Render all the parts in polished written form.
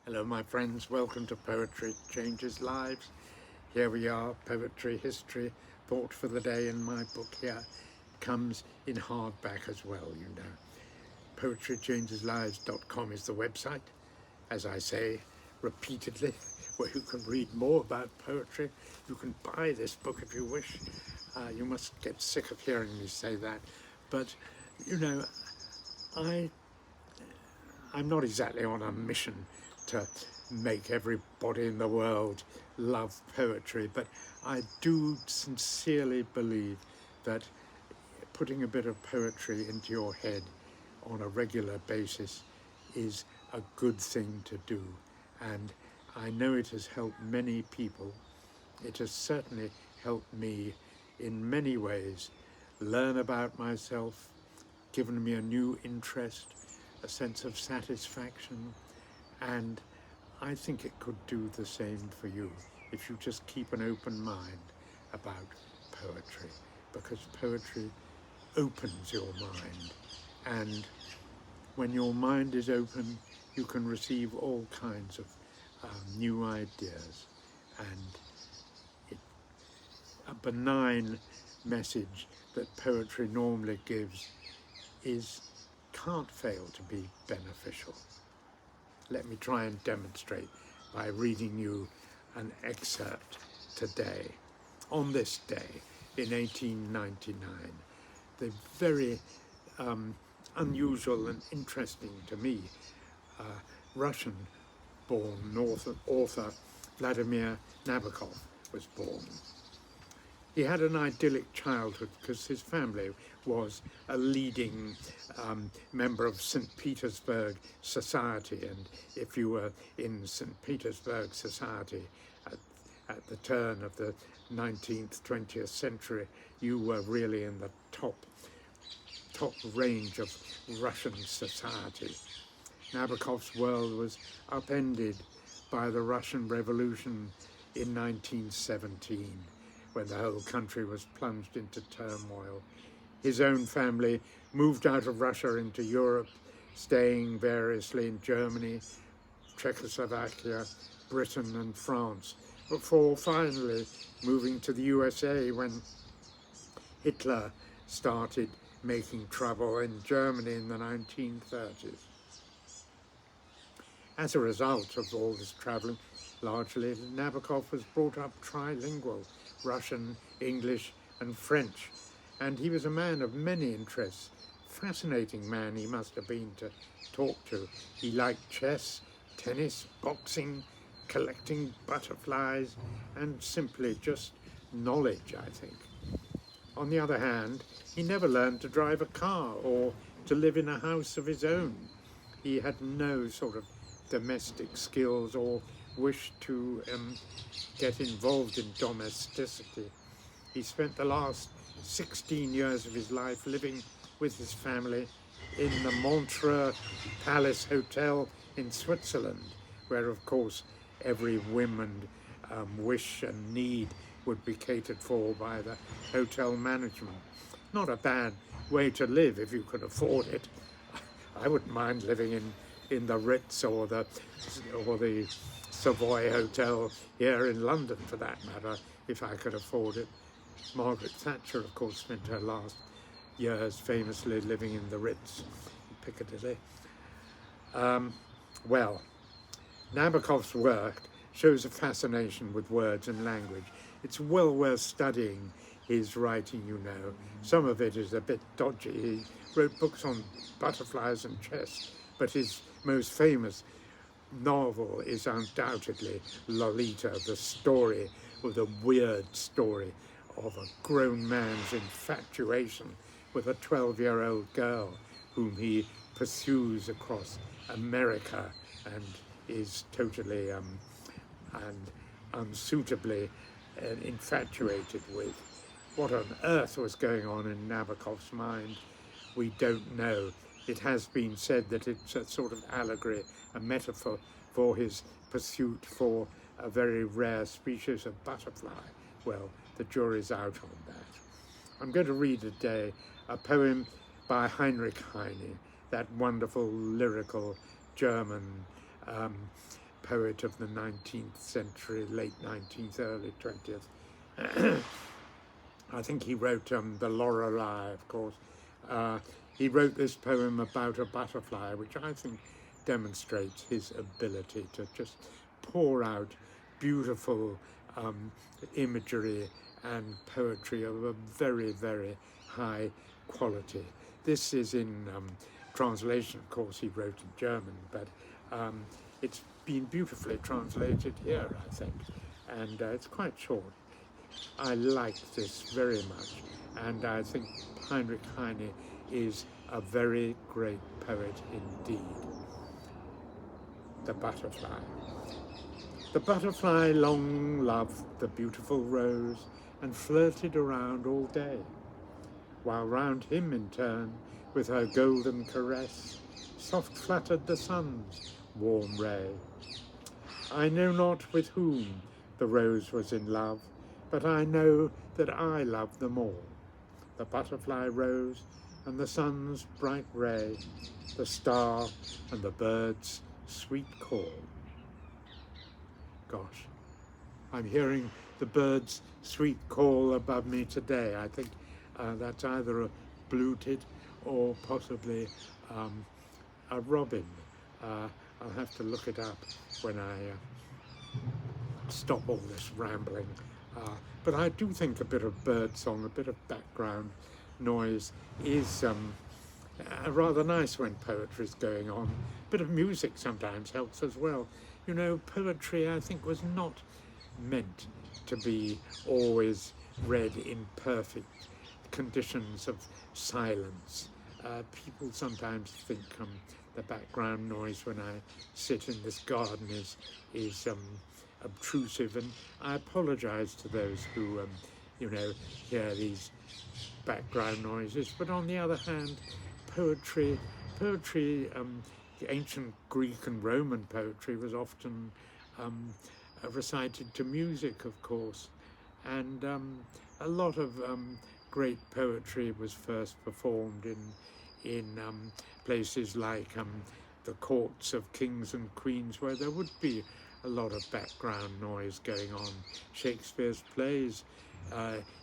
Hello my friends, welcome to Poetry Changes Lives. Here we are, poetry, history, thought for the day, and my book here comes in hardback as well, you know. Poetrychangeslives.com is the website, as I say repeatedly, where you can read more about poetry. You can buy this book if you wish. You must get sick of hearing me say that, but you know, I'm not exactly on a mission to make everybody in the world love poetry, but I do sincerely believe that putting a bit of poetry into your head on a regular basis is a good thing to do. And I know it has helped many people. It has certainly helped me in many ways learn about myself, given me a new interest, a sense of satisfaction, and I think it could do the same for you if you just keep an open mind about poetry, because poetry opens your mind, and when your mind is open, you can receive all kinds of new ideas, and a benign message that poetry normally gives can't fail to be beneficial. Let me try and demonstrate by reading you an excerpt today. On this day in 1899, the very unusual and interesting to me Russian-born author Vladimir Nabokov was born. He had an idyllic childhood because his family was a leading member of St Petersburg society, and if you were in St Petersburg society at the turn of the 19th, 20th century, you were really in the top range of Russian society. Nabokov's world was upended by the Russian Revolution in 1917, when the whole country was plunged into turmoil. His own family moved out of Russia into Europe, staying variously in Germany, Czechoslovakia, Britain and France, before finally moving to the USA when Hitler started making trouble in Germany in the 1930s. As a result of all this travelling, largely, Nabokov was brought up trilingual, Russian, English and French, and he was a man of many interests. Fascinating man he must have been to talk to. He liked chess, tennis, boxing, collecting butterflies, and simply just knowledge, I think. On the other hand, he never learned to drive a car or to live in a house of his own. He had no sort of domestic skills or wish to get involved in domesticity. He spent the last 16 years of his life living with his family in the Montreux Palace Hotel in Switzerland, where of course every whim and wish and need would be catered for by the hotel management. Not a bad way to live if you could afford it. I wouldn't mind living in the Ritz or the Savoy Hotel here in London, for that matter, if I could afford it. Margaret Thatcher, of course, spent her last years famously living in the Ritz in Piccadilly. Well, Nabokov's work shows a fascination with words and language. It's well worth studying his writing, you know. Some of it is a bit dodgy. He wrote books on butterflies and chess, but his most famous novel is undoubtedly Lolita, the story, or the weird story of a grown man's infatuation with a 12-year-old girl whom he pursues across America and is totally and unsuitably infatuated with. What on earth was going on in Nabokov's mind, we don't know. It has been said that it's a sort of allegory, a metaphor for his pursuit for a very rare species of butterfly. Well, the jury's out on that. I'm going to read today a poem by Heinrich Heine, that wonderful lyrical German poet of the 19th century, late 19th, early 20th. I think he wrote The Lorelei, of course. He wrote this poem about a butterfly, which I think demonstrates his ability to just pour out beautiful imagery and poetry of a very, very high quality. This is in translation, of course. He wrote in German, but it's been beautifully translated here, I think, and it's quite short. I like this very much, and I think Heinrich Heine is a very great poet indeed. The butterfly. The butterfly long loved the beautiful rose and flirted around all day, while round him in turn, with her golden caress, soft fluttered the sun's warm ray. I know not with whom the rose was in love, but I know that I love them all. The butterfly rose and the sun's bright ray, the star and the bird's sweet call. Gosh, I'm hearing the bird's sweet call above me today. I think that's either a blue-tit or possibly a robin. I'll have to look it up when I stop all this rambling. But I do think a bit of bird song, a bit of background noise is rather nice when poetry's going on. A bit of music sometimes helps as well. You know, poetry, I think, was not meant to be always read in perfect conditions of silence. People sometimes think the background noise when I sit in this garden is obtrusive, and I apologize to those who, you know, hear these background noises. But on the other hand, poetry, the ancient Greek and Roman poetry was often recited to music, of course, and a lot of great poetry was first performed in places like the courts of kings and queens, where there would be a lot of background noise going on. Shakespeare's plays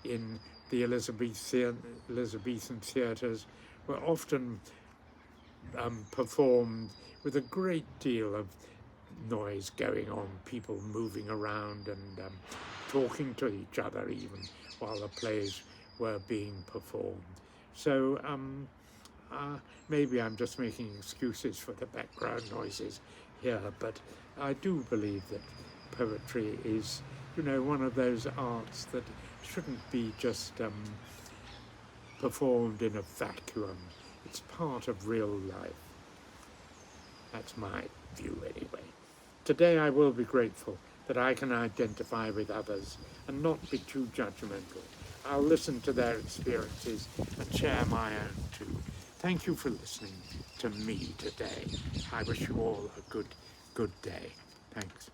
in the Elizabethan theatres were often performed with a great deal of noise going on, people moving around and talking to each other even while the plays were being performed. So maybe I'm just making excuses for the background noises here, but I do believe that poetry is, you know, one of those arts that shouldn't be just performed in a vacuum. It's part of real life. That's my view anyway. Today I will be grateful that I can identify with others and not be too judgmental. I'll listen to their experiences and share my own too. Thank you for listening to me today. I wish you all a good day. Thanks.